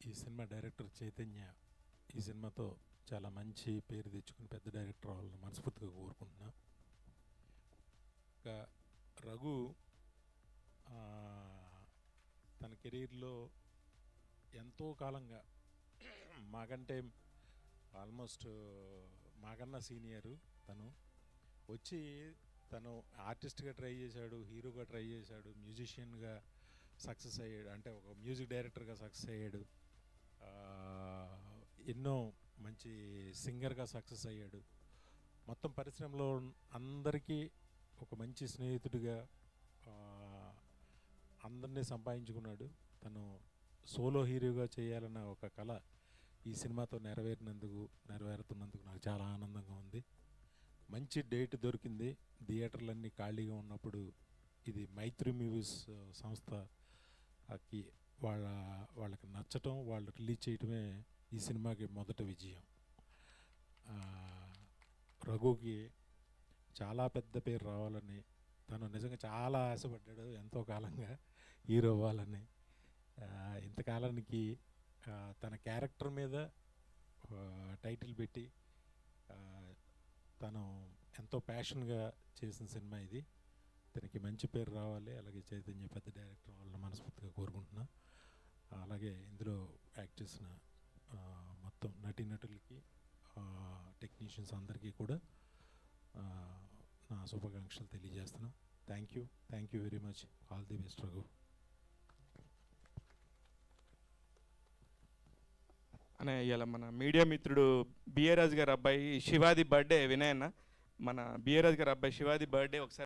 ఈ cinema director Chaitanya ఈ సినిమాతో చాలా మంచి పేరు తెచ్చుకుని పెద్ద డైరెక్టర్ అవ్వాలని మనస్ఫూర్తిగా కోరుకుంటున్నా. ఇంకా రఘు తన కెరీర్లో ఎంతో కాలంగా మాకంటే ఆల్మోస్ట్ మాకన్నా సీనియరు తను వచ్చి తను ఆర్టిస్ట్గా ట్రై చేశాడు, హీరోగా ట్రై చేశాడు, మ్యూజిషియన్గా సక్సెస్ అయ్యాడు, అంటే ఒక మ్యూజిక్ డైరెక్టర్గా సక్సెస్ అయ్యాడు, ఎన్నో మంచి సింగర్గా సక్సెస్ అయ్యాడు. మొత్తం పరిశ్రమలో అందరికీ ఒక మంచి స్నేహితుడిగా అందరినీ సంపాదించుకున్నాడు. తను సోలో హీరోగా చేయాలన్న ఒక కళ ఈ సినిమాతో నెరవేరుతున్నందుకు నాకు చాలా ఆనందంగా ఉంది. మంచి డేట్ దొరికింది. థియేటర్లన్నీ ఖాళీగా ఉన్నప్పుడు ఇది మైత్రి మూవీస్ సంస్థకి వాళ్ళకి నచ్చటం, వాళ్ళు రిలీజ్ చేయటమే ఈ సినిమాకి మొదటి విజయం. రఘుకి చాలా పెద్ద పేరు రావాలని తను నిజంగా చాలా ఆశపడ్డాడు ఎంతో కాలంగా హీరో అవ్వాలని. ఇంతకాలానికి తన క్యారెక్టర్ మీద టైటిల్ పెట్టి తను ఎంతో ప్యాషన్గా చేసిన సినిమా ఇది. తనకి మంచి పేరు రావాలి, అలాగే చైతన్య పెద్ద డైరెక్టర్ వాళ్ళని మనస్ఫూర్తిగా కోరుకుంటున్నా. అలాగే ఇందులో యాక్ట్ చేసిన మొత్తం నటీనటులకి, టెక్నీషియన్స్ అందరికీ కూడా నా శుభాకాంక్షలు తెలియజేస్తున్నా. Thank you very much. All the best Raghu. అనే ఇవాళ మన మీడియా మిత్రుడు బిఏ రాజు గారి అబ్బాయి శివాది బర్త్డే వినయన్న. మన బిఏ రాజు గారి అబ్బాయి శివాది బర్త్డే ఒకసారి